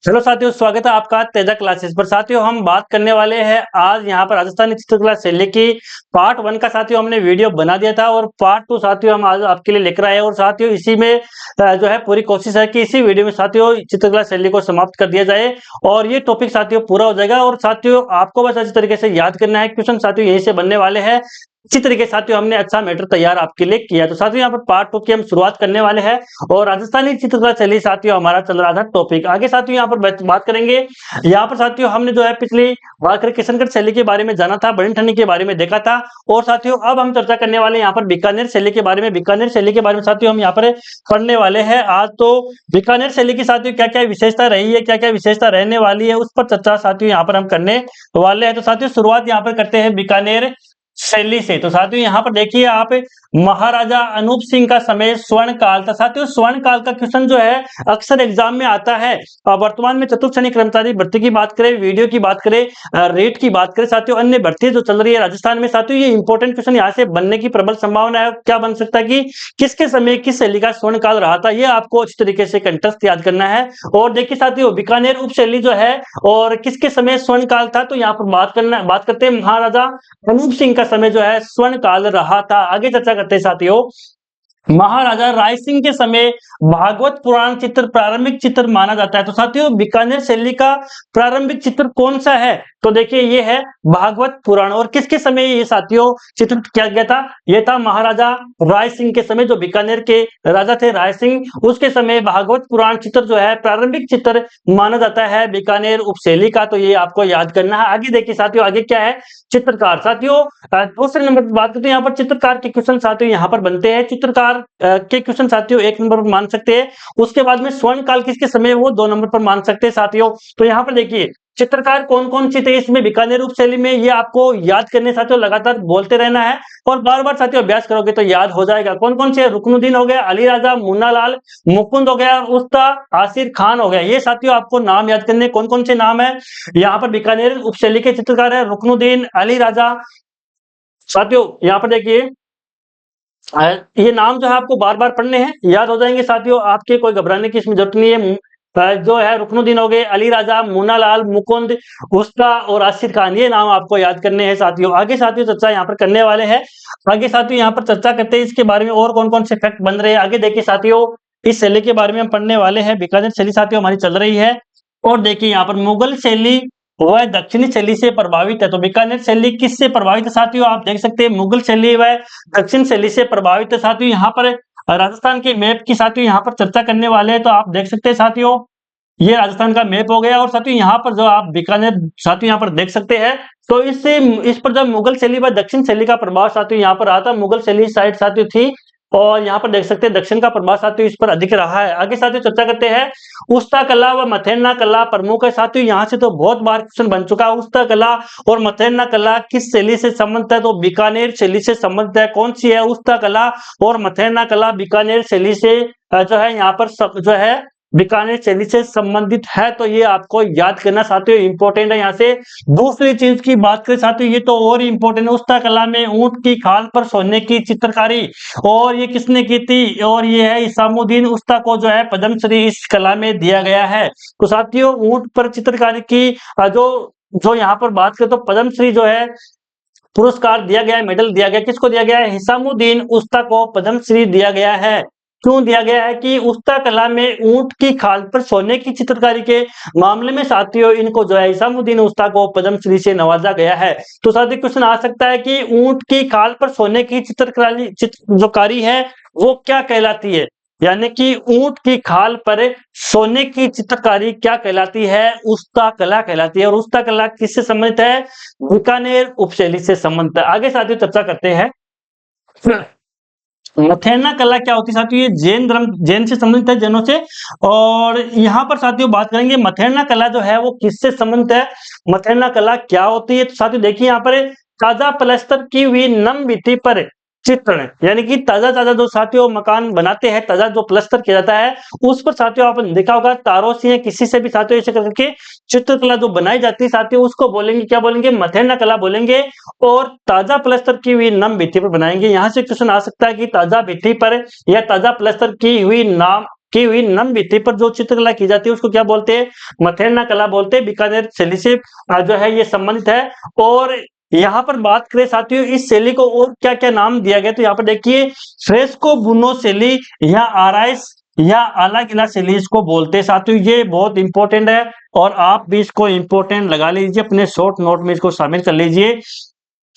चलो साथियों, स्वागत है आपका तेजा क्लासेस पर। साथियों हम बात करने वाले हैं आज यहाँ पर राजस्थानी चित्रकला शैली की पार्ट 1 का साथियों हमने वीडियो बना दिया था और पार्ट 2 साथियों हम आज आपके लिए लेकर आए हैं। और साथियों इसी में जो है पूरी कोशिश है कि इसी वीडियो में साथियों चित्रकला शैली को समाप्त कर दिया जाए और ये टॉपिक साथियों पूरा हो जाएगा। और साथियों आपको बस अच्छी तरीके से याद करना है, क्वेश्चन साथियों यहीं से बनने वाले हैं। इसी तरीके से साथियों हमने अच्छा मैटर तैयार आपके लिए किया। तो साथियों यहाँ पर पार्ट 2 की हम शुरुआत करने वाले हैं और राजस्थानी चित्रकला शैली साथियों हमारा चल रहा था टॉपिक। आगे साथियों यहाँ पर बात करेंगे। यहाँ पर साथियों हमने जो है पिछली बार किशनगढ़ शैली के बारे में जाना था, बड़ी ठंडी के बारे में देखा था। और साथियों अब हम चर्चा करने वाले हैं यहाँ पर बीकानेर शैली के बारे में। बीकानेर शैली के बारे में साथियों हम यहाँ पर पढ़ने वाले हैं आज। तो बीकानेर शैली की साथियों क्या क्या विशेषता रही है, क्या क्या विशेषता रहने वाली है, उस पर चर्चा साथियों यहाँ पर हम करने वाले हैं। तो साथियों शुरुआत यहाँ पर करते हैं बीकानेर शैली से। तो साथियों यहाँ पर देखिए आप, महाराजा अनूप सिंह का समय स्वर्ण काल था। साथियों स्वर्ण काल का क्वेश्चन जो है अक्सर एग्जाम में आता है। वर्तमान में चतुर्थ श्रेणी कर्मचारी भर्ती की बात करें, वीडियो की बात करें, रेट की बात करें, साथियों अन्य भर्ती जो चल रही है राजस्थान में, साथियों ये इंपॉर्टेंट क्वेश्चन यहाँ से बनने की प्रबल संभावना है। क्या बन सकता है कि किसके समय किस शैली का स्वर्ण काल रहा था, ये आपको अच्छी तरीके से कंठस्थ याद करना है। और देखिए साथियों बीकानेर उप शैली जो है और किसके समय स्वर्ण काल था, तो यहाँ पर बात करते हैं महाराजा अनूप सिंह का समय जो है स्वर्ण काल रहा था। आगे चर्चा करते हैं साथियों, महाराजा राय सिंह के समय भागवत पुराण चित्र प्रारंभिक चित्र माना जाता है। तो साथियों बीकानेर शैली का प्रारंभिक चित्र कौन सा है, तो देखिए ये है भागवत पुराण। और किसके समय ये साथियों चित्र किया गया था, ये था महाराजा राय सिंह के समय, जो बीकानेर के राजा थे राय सिंह, उसके समय भागवत पुराण चित्र जो है प्रारंभिक चित्र माना जाता है बीकानेर उपशैली का। तो ये आपको याद करना है। आगे देखिए साथियों, आगे क्या है, चित्रकार। साथियों दूसरे नंबर पर बात करते हैं, यहाँ पर चित्रकार के क्वेश्चन साथियों यहाँ पर बनते हैं। चित्रकार के क्वेश्चन साथियों 1 नंबर पर मान सकते हैं। उसके बाद में स्वर्ण काल किसके समय, वो 2 नंबर पर मान सकते हैं साथियों। तो यहाँ पर देखिए चित्रकार कौन कौन से थे इसमें बीकानेर उप शैली में, ये आपको याद करने साथियों लगातार बोलते रहना है और बार बार साथियों अभ्यास करोगे तो याद हो जाएगा। कौन कौन से, रुकनुद्दीन हो गया, अली राजा, मुन्ना लाल, मुकुंद हो गया, उस्ता आसिर खान हो गया। ये साथियों आपको नाम याद करने, कौन कौन से नाम है यहाँ पर बीकानेर उप शैली के चित्रकार है, रुकनुद्दीन, अली राजा। साथियों यहाँ पर देखिए ये नाम जो है आपको बार बार पढ़ने हैं, याद हो जाएंगे साथियों, आपके कोई घबराने की इसमें जरूरत नहीं है। जो है रुकनुद्दीन हो गए, अली राजा, मुन्ना लाल, मुकुंद, उस्ता और आसिर खान, ये नाम आपको याद करने हैं साथियों। आगे साथियों चर्चा यहाँ पर करने वाले हैं। आगे साथियों यहाँ पर चर्चा करते हैं इसके बारे में और कौन कौन से फैक्ट बन रहे हैं। आगे देखिए साथियों इस शैली के बारे में हम पढ़ने वाले हैं। बीकानेर शैली साथियों हमारी चल रही है और देखिए यहाँ पर मुगल शैली वह दक्षिणी शैली से प्रभावित है। तो बीकानेर शैली किससे प्रभावित है साथियों, आप देख सकते हैं मुगल शैली वह दक्षिण शैली से प्रभावित है। साथियों यहाँ पर राजस्थान के मैप की साथियों यहाँ पर चर्चा करने वाले हैं। तो आप देख सकते हैं साथियों ये राजस्थान का मैप हो गया और साथियों यहाँ पर जो आप बीकानेर साथियों यहाँ पर देख सकते हैं। तो इससे इस पर जब मुगल शैली व दक्षिण शैली का प्रभाव साथियों यहाँ पर आता, मुगल शैली साइड साथियों थी और यहाँ पर देख सकते हैं दक्षिण का प्रभाव साथियों इस पर अधिक रहा है। आगे साथियों चर्चा करते हैं, उस्ता कला व मथेरना कला प्रमुख है। साथियों यहाँ से तो बहुत बार क्वेश्चन बन चुका है। उस्ता कला और मथेरना कला किस शैली से संबंधित है, तो बीकानेर शैली से संबंधित है। कौन सी है, उस्ता कला और मथेरना कला बीकानेर शैली से जो है यहाँ पर जो है बीकानेर शैली से संबंधित है। तो ये आपको याद करना साथियों इंपॉर्टेंट है। यहाँ से दूसरी चीज की बात करें साथियों, ये तो और इंपॉर्टेंट है, उस्ता कला में ऊंट की खाल पर सोने की चित्रकारी, और ये किसने की थी, और ये है इसामुद्दीन उस्ता को जो है पद्मश्री इस कला में दिया गया है। तो साथियों ऊंट पर चित्रकारी की जो यहाँ पर बात करें तो पद्मश्री जो है पुरस्कार दिया गया है, मेडल दिया गया, किसको दिया गया है, हिसामुद्दीन उस्ता को पद्मश्री दिया गया है। क्यों दिया गया है कि उस्ता कला में ऊंट की खाल पर सोने की चित्रकारी के मामले में साथियों इनको जो है इसामुद्दीन उस्ता को पद्मश्री से नवाजा गया है। तो साथियों क्वेश्चन आ सकता है कि ऊंट की खाल पर सोने की चित्रकारी जो कारी है वो क्या कहलाती है, यानी कि ऊंट की खाल पर सोने की चित्रकारी क्या कहलाती है, उस्ता कला कहलाती है। और उस्ता कला किससे संबंधित है, बीकानेर उपशैली से संबंधित है। आगे साथियों चर्चा करते हैं मथेरना कला क्या होती है साथियों, ये जैन धर्म, जैन से संबंधित है, जैनों से। और यहाँ पर साथियों बात करेंगे मथेरना कला जो है वो किससे संबंधित है, मथेरना कला क्या होती है। तो साथियों देखिए यहाँ पर ताजा प्लास्टर की हुई नम भित्ति पर चित्रण, यानी कि ताजा ताजा जो साथियों मकान बनाते हैं, ताजा जो प्लास्टर किया जाता है उस पर साथियों आपने देखा होगा तारों से किसी से भी साथियों ऐसे करके चित्रकला जो बनाई जाती है साथियों उसको बोलेंगे, क्या बोलेंगे, मथेरना कला बोलेंगे। और ताजा प्लास्टर की हुई नम भित्ति पर बनाएंगे। यहाँ से क्वेश्चन आ सकता है कि ताजा भित्ति पर या ताजा प्लास्टर की हुई नाम की हुई नम भित्ति पर जो चित्रकला की जाती है उसको क्या बोलते हैं? मथेरना कला बोलते हैं। बीकानेर शैली से जो है ये संबंधित है। और यहाँ पर बात करें साथियों इस शैली को और क्या क्या नाम दिया गया, तो यहाँ पर देखिए फ्रेस्को बुनो शैली या आराइस या आला किला शैली इसको बोलते हैं साथियों। ये बहुत इंपॉर्टेंट है और आप भी इसको इंपॉर्टेंट लगा लीजिए, अपने शॉर्ट नोट में इसको शामिल कर लीजिए।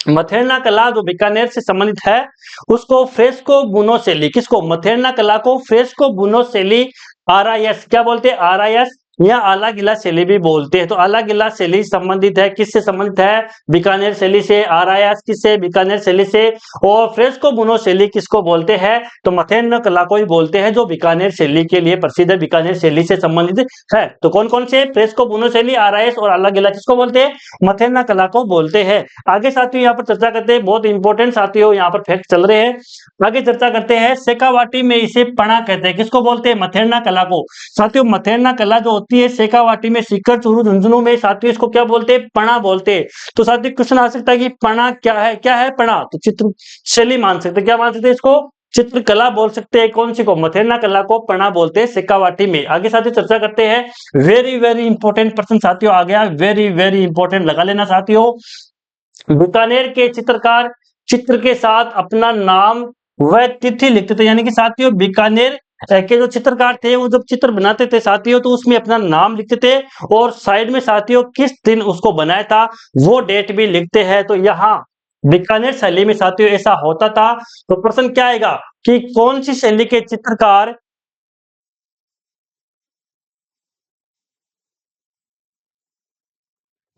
मथेरना कला जो बीकानेर से संबंधित है उसको फ्रेस्को बुनो शैली, किसको? मथेरना कला को फ्रेस्को बुनो शैली आरआईएस क्या बोलते हैं? आरआईएस या आला किला शैली भी बोलते हैं। तो आला किला शैली संबंधित है, किससे संबंधित है? बीकानेर शैली से। आरआईएस किससे? बीकानेर शैली से। और फ्रेस्को बुनो शैली किसको बोलते हैं? तो मथेरना कला को ही बोलते हैं जो बीकानेर शैली के लिए प्रसिद्ध है, बीकानेर शैली से संबंधित है। तो कौन कौन से? फ्रेस्को बुनो शैली, आरआईएस और आला किला किसको बोलते हैं? मथेरना कला को बोलते हैं। आगे साथियों यहाँ पर चर्चा करते हैं, बहुत इंपॉर्टेंट साथियों यहाँ पर फैक्ट चल रहे हैं। आगे चर्चा करते हैं शेखावाटी में इसे पणा कहते हैं, किसको बोलते हैं? मथेरना कला को। साथियों मथेरना कला जो होती है शेखावाटी में, सीकर, चूरू, झुंझुनू में साथियों इसको क्या बोलते हैं? पणा बोलते हैं। तो साथियों क्वेश्चन आ सकता है कि पणा क्या है? क्या है पणा? तो चित्र शैली मान सकते हैं, क्या मान सकते हैं इसको? चित्रकला बोल सकते हैं। कौन सी को? मथेरना कला को पणा बोलते हैं शेखावाटी में। आगे साथियों चर्चा करते हैं, वेरी वेरी इंपॉर्टेंट पर्सन साथियों आ गया, वेरी वेरी इंपॉर्टेंट लगा लेना साथियों। बीकानेर के चित्रकार चित्र के साथ अपना नाम व तिथि लिखते थे, यानी कि साथियों बीकानेर के जो चित्रकार थे वो जब चित्र बनाते थे साथियों तो उसमें अपना नाम लिखते थे और साइड में साथियों किस दिन उसको बनाया था वो डेट भी लिखते हैं। तो यहाँ बीकानेर शैली में साथियों ऐसा होता था। तो प्रश्न क्या आएगा कि कौन सी शैली के चित्रकार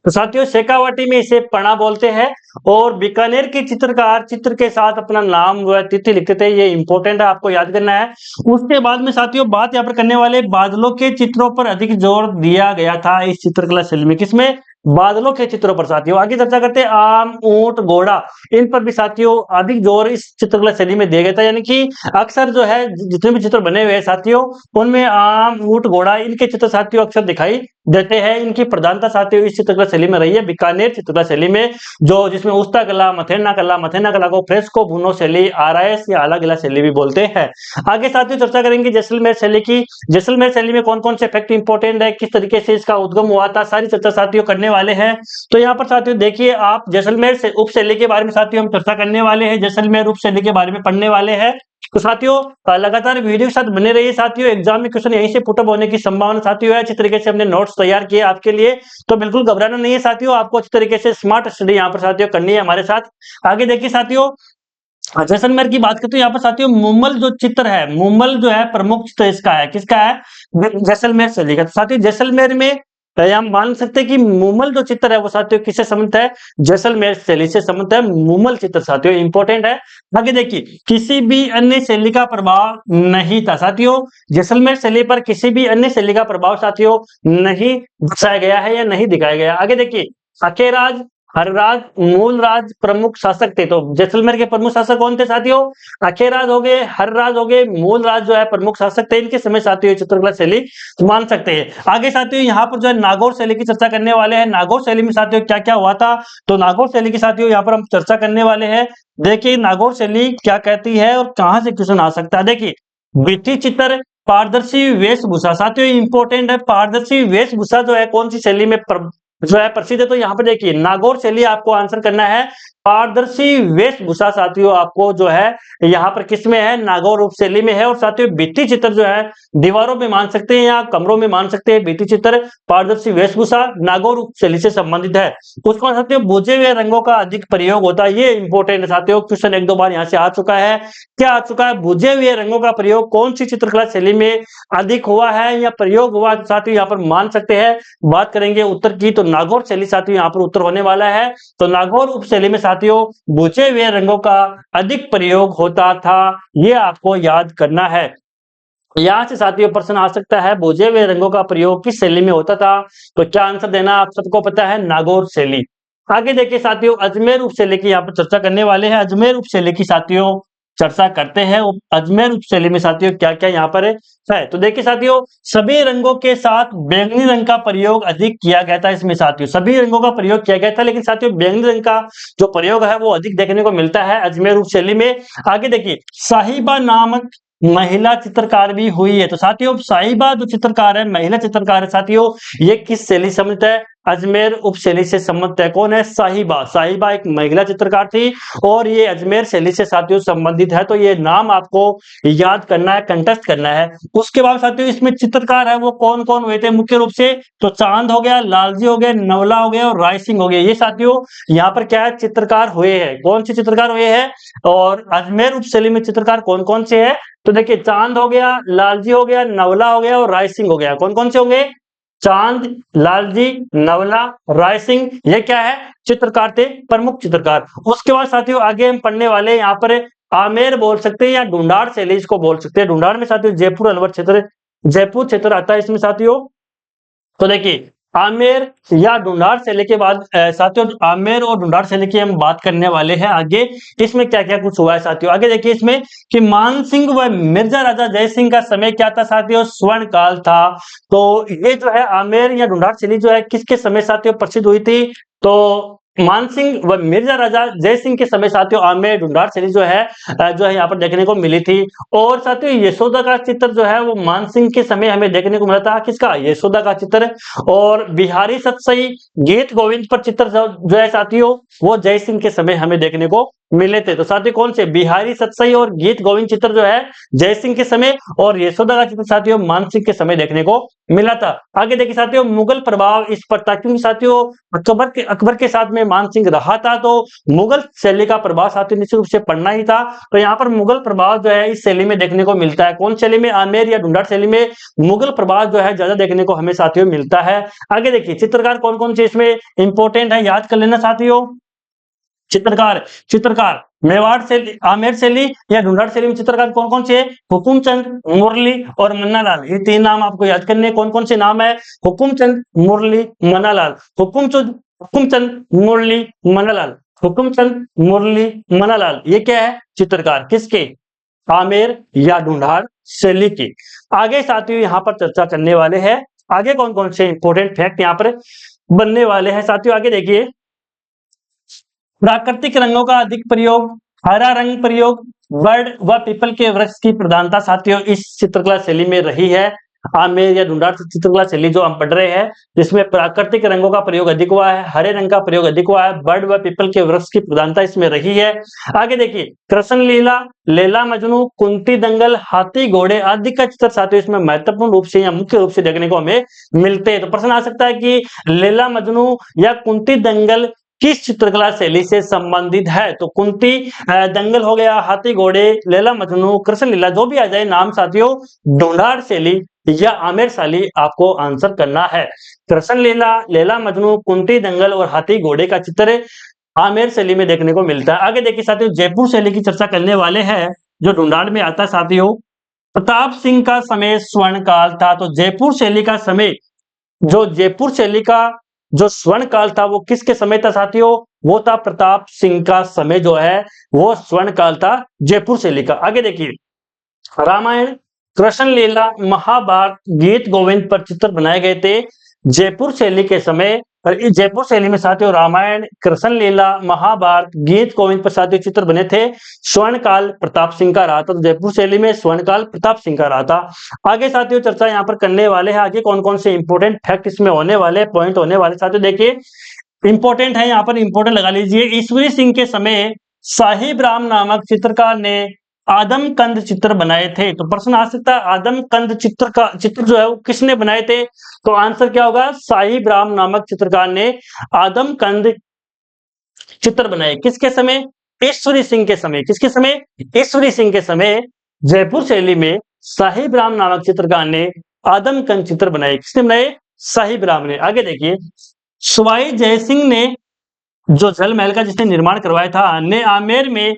तो साथियों शेखावाटी में इसे पणा बोलते हैं। और बीकानेर के चित्रकार चित्र के साथ अपना नाम व तिथि लिखते थे, ये इंपॉर्टेंट है, आपको याद करना है। उसके बाद में साथियों बात यहाँ पर करने वाले बादलों के चित्रों पर अधिक जोर दिया गया था इस चित्रकला शैली में, किसमें? बादलों के चित्रों पर साथियों। आगे चर्चा करते हैं आम, ऊंट, घोड़ा, इन पर भी साथियों अधिक जोर इस चित्रकला शैली में दिया गया था, यानी कि अक्सर जो है जितने भी चित्र बने हुए हैं साथियों उनमें आम, ऊंट, घोड़ा इनके चित्र साथियों अक्सर दिखाई देते हैं। इनकी प्रधानता साथियों इस चित्रकला शैली में रही है, बीकानेर चित्रकला शैली में, जो जिसमें उस्ता कला, मथेरना कला को फ्रेस्को बुनो शैली, आरआईएस या आला किला शैली भी बोलते हैं। आगे साथियों चर्चा करेंगे जैसलमेर शैली की। जैसलमेर शैली में कौन कौन से फैक्ट इंपॉर्टेंट है, किस तरीके से इसका उद्गम हुआ था, सारी चर्चा साथियों करने वाले हैं। तो यहाँ पर साथियों देखिए आप जैसलमेर से उप शैली के बारे में साथियों हम चर्चा करने वाले हैं, जैसलमेर उप शैली के बारे में पढ़ने वाले हैं। तो साथियों लगातार वीडियो के साथ बने रहिए साथियों, एग्जाम में क्वेश्चन यहीं से पुटअप होने की संभावना साथियों है। अच्छी तरीके से हमने नोट्स तैयार किए आपके लिए, तो बिल्कुल घबराना नहीं है साथियों, आपको अच्छी तरीके से स्मार्ट स्टडी यहाँ पर साथियों करनी है हमारे साथ। आगे देखिए साथियों जैसलमेर की बात करते हैं यहाँ पर साथियों मुम्मल जो चित्र है, मुम्मल जो है प्रमुख चित्र इसका है, किसका है? जैसलमेर शैली का। तो साथियों जैसलमेर में हम मान सकते हैं कि मुम्मल जो चित्र है वो साथियों किससे संबंधित है? जैसलमेर शैली से संबंधित है मुम्मल चित्र साथियों, इंपॉर्टेंट है। आगे देखिए किसी भी अन्य शैली का प्रभाव नहीं था साथियों, जैसलमेर शैली पर किसी भी अन्य शैली का प्रभाव साथियों नहीं दर्शाया गया है या नहीं दिखाया गया। आगे देखिए अखेराज, हरराज, मूलराज प्रमुख शासक थे। तो जैसलमेर के प्रमुख शासक कौन थे साथियों? अखेराज हो गए, हरराज हो गए, मूलराज जो है प्रमुख शासक थे। इनके समय साथियों चित्रकला शैली मान सकते हैं। आगे साथियों यहाँ पर जो है नागौर शैली की चर्चा करने वाले हैं। नागौर शैली में साथियों क्या क्या हुआ था, तो नागौर शैली की साथियों यहाँ पर हम चर्चा करने वाले हैं। देखिए नागौर शैली क्या कहती है और कहां से क्वेश्चन आ सकता है। देखिए भित्ति चित्र, पारदर्शी वेशभूषा साथियों इंपॉर्टेंट है। पारदर्शी वेशभूषा जो है कौन सी शैली में जो है प्रसिद्ध है? तो यहाँ पे देखिए नागौर शैली आपको आंसर करना है। पारदर्शी वेशभूषा साथियों आपको जो है यहाँ पर किस में है? नागौर उप शैली में है। और साथियों भित्ति चित्र जो है दीवारों में मान सकते हैं या कमरों में मान सकते हैं, भित्ति चित्र पारदर्शी वेशभूषा नागौर उप शैली से संबंधित है। उसको साथियों बुझे हुए रंगों का अधिक प्रयोग होता है, ये इंपॉर्टेंट है साथियों, क्वेश्चन एक दो बार यहाँ से आ चुका है। क्या आ चुका है? बुझे हुए रंगों का प्रयोग कौन सी चित्रकला शैली में अधिक हुआ है या प्रयोग हुआ साथियों यहाँ पर मान सकते हैं। बात करेंगे उत्तर की, तो नागौर शैली साथियों यहाँ पर उत्तर होने वाला है। तो नागौर उप शैली में साथियों बुझे हुए रंगों का अधिक प्रयोग होता था, ये आपको याद करना है। यहां से साथियों प्रश्न आ सकता है बुझे हुए रंगों का प्रयोग किस शैली में होता था, तो क्या आंसर देना आप सबको पता है? नागौर शैली। आगे देखिए साथियों अजमेर उप शैली की यहाँ पर चर्चा करने वाले हैं। अजमेर उप शैली की साथियों चर्चा करते हैं। अजमेर उप शैली में साथियों क्या क्या यहाँ पर है, तो देखिए साथियों सभी रंगों के साथ बैंगनी रंग का प्रयोग अधिक किया गया था। इसमें साथियों सभी रंगों का प्रयोग किया गया था, लेकिन साथियों बैंगनी रंग का जो प्रयोग है वो अधिक देखने को मिलता है अजमेर उप शैली में। आगे देखिए साहिबा नामक महिला चित्रकार भी हुई है। तो साथियों साहिबा जो चित्रकार है, महिला चित्रकार है साथियों, ये किस शैली से संबंधित है? अजमेर उपशैली से संबंधित है। कौन है? साहिबा। साहिबा एक महिला चित्रकार थी और ये अजमेर शैली से साथियों संबंधित है। तो ये नाम आपको याद करना है, कंठस्थ करना है। उसके बाद साथियों इसमें चित्रकार है वो कौन कौन हुए थे मुख्य रूप से? तो चांद हो गया, लालजी हो गया, नवला हो गया और राय सिंह हो गया। ये साथियों यहाँ पर क्या है? चित्रकार हुए हैं। कौन से चित्रकार हुए हैं? और अजमेर उपशैली में चित्रकार कौन कौन से है? तो देखिए चांद हो गया, लालजी हो गया, नवला हो गया और राय सिंह हो गया। कौन कौन से होंगे? चांद, लालजी, नवला, राय सिंह, ये क्या है? चित्रकार थे, प्रमुख चित्रकार। उसके बाद साथियों आगे हम पढ़ने वाले यहाँ पर आमेर बोल सकते हैं या ढूंढाड़ शैली इसको बोल सकते हैं। ढूंढाड़ में साथियों जयपुर अलवर क्षेत्र, जयपुर क्षेत्र आता है इसमें साथियों। तो देखिए आमेर या ढूंढाड़ शैली के बाद साथियों आमेर और ढूंढाड़ शैली की हम बात करने वाले हैं आगे। इसमें क्या क्या कुछ हुआ है साथियों, आगे देखिए इसमें कि मान सिंह व मिर्जा राजा जय सिंह का समय क्या था साथियों? स्वर्ण काल था। तो ये जो है आमेर या ढूंढाड़ शैली जो है किसके समय साथियों प्रसिद्ध हुई थी? तो मानसिंह व मिर्जा राजा जय सिंह के समय साथियों आमेर ढूंढाड़ शैली जो है यहाँ पर देखने को मिली थी। और साथियों यशोदा का चित्र जो है वो मानसिंह के समय हमें देखने को मिला था। किसका? यशोदा का चित्र। और बिहारी सतसई, गीत गोविंद पर चित्र जो है साथियों वो जय सिंह के समय हमें देखने को मिले थे। तो साथियों कौन से? बिहारी सतसई और गीत गोविंद चित्र जो है जय सिंह के समय और यशोदा का चित्र साथियों मानसिंह के समय देखने को मिला था। आगे देखिए साथियों मुगल प्रभाव इस पर था, क्योंकि साथियों अकबर के साथ में मानसिंह रहा था तो मुगल शैली का प्रभाव साथियों निश्चित रूप से पड़ना ही था। तो यहाँ पर मुगल प्रभाव जो है इस शैली में देखने को मिलता है। कौन शैली में? आमेर या ढूंढाड़ शैली में मुगल प्रभाव जो है ज्यादा देखने को हमें साथियों मिलता है। आगे देखिए चित्रकार कौन कौन से इसमें इंपॉर्टेंट है, याद कर लेना साथियों। चित्रकार मेवाड़ शैली, आमेर शैली या ढूंढाड़ शैली में चित्रकार कौन कौन से? हुकुमचंद, मुरली और मन्नालाल। ये तीन नाम आपको याद करने। कौन कौन से नाम है? हुकुमचंद, मुरली, मन्नालाल। हुकुमचंद, मुरली, मन्नालाल। हुकुमचंद, मुरली, मन्नालाल, ये क्या है? चित्रकार। किसके? आमेर या ढूंढाड़ शैली की। आगे साथियों यहाँ पर चर्चा करने वाले हैं आगे कौन कौन से इंपोर्टेंट फैक्ट यहाँ पर बनने वाले हैं साथियों। आगे देखिए प्राकृतिक रंगों का अधिक प्रयोग, हरा रंग प्रयोग, बर्ड व पीपल के वृक्ष की प्रधानता साथियों इस चित्रकला शैली में रही है। आमेर या ढूंढाड़ चित्रकला शैली जो हम पढ़ रहे हैं जिसमें प्राकृतिक रंगों का प्रयोग अधिक हुआ है, हरे रंग का प्रयोग अधिक हुआ है, बर्ड व पीपल के वृक्ष की प्रधानता इसमें रही है। आगे देखिए कृष्ण लीला, लैला मजनू, कुंती दंगल, हाथी घोड़े आदि का चित्र साथियों इसमें महत्वपूर्ण रूप से या मुख्य रूप से देखने को हमें मिलते हैं। तो प्रश्न आ सकता है कि लैला मजनू या कुंती दंगल किस चित्रकला शैली से संबंधित है? तो कुंती दंगल हो गया, हाथी घोड़े, लैला मजनू, कृष्ण लीला, जो भी आ जाए नाम साथियों ढूंढाड़ शैली या आमेर शैली आपको आंसर करना है। कृष्ण लीला, लैला मजनू, कुंती दंगल और हाथी घोड़े का चित्र आमेर शैली में देखने को मिलता है। आगे देखिए साथियों जयपुर शैली की चर्चा करने वाले हैं जो ढूंढाड़ में आता है साथियों। प्रताप सिंह का समय स्वर्ण काल था। तो जयपुर शैली का समय, जयपुर शैली का जो स्वर्ण काल था वो किसके समय था साथियों? वो था प्रताप सिंह का समय जो है वो स्वर्ण काल था जयपुर शैली का। आगे देखिए रामायण, कृष्ण लीला, महाभारत, गीत गोविंद पर चित्र बनाए गए थे जयपुर शैली के समय। और इस जयपुर शैली में साथियों रामायण, कृष्ण लीला, महाभारत, गीत गोविंद पर साथियों चित्र बने थे। स्वर्ण काल प्रताप सिंह का रहा था। तो जयपुर शैली में स्वर्ण काल प्रताप सिंह का रहा था। आगे साथियों चर्चा यहाँ पर करने वाले हैं आगे कौन कौन से इंपोर्टेंट फैक्ट इसमें होने वाले, पॉइंट होने वाले साथियों। देखिए इंपोर्टेंट है, यहाँ पर इंपोर्टेंट लगा लीजिए। ईश्वरी सिंह के समय साहिब राम नामक चित्रकार ने आदमकंद चित्र बनाए थे। तो प्रश्न आ सकता है आदमकंद चित्र जो है वो किसने बनाए थे? तो आंसर क्या होगा? साहिब राम नामक चित्रकार ने आदमकंद चित्र बनाए। किसके समय? ईश्वरी सिंह के समय। किसके समय? ईश्वरी सिंह के समय जयपुर शैली में साहिब राम नामक चित्रकार ने आदमकंद चित्र बनाए। किसने बनाए? साहिब राम ने। आगे देखिए सवाई जय सिंह ने जो जल महल का जिसने निर्माण करवाया था ने आमेर में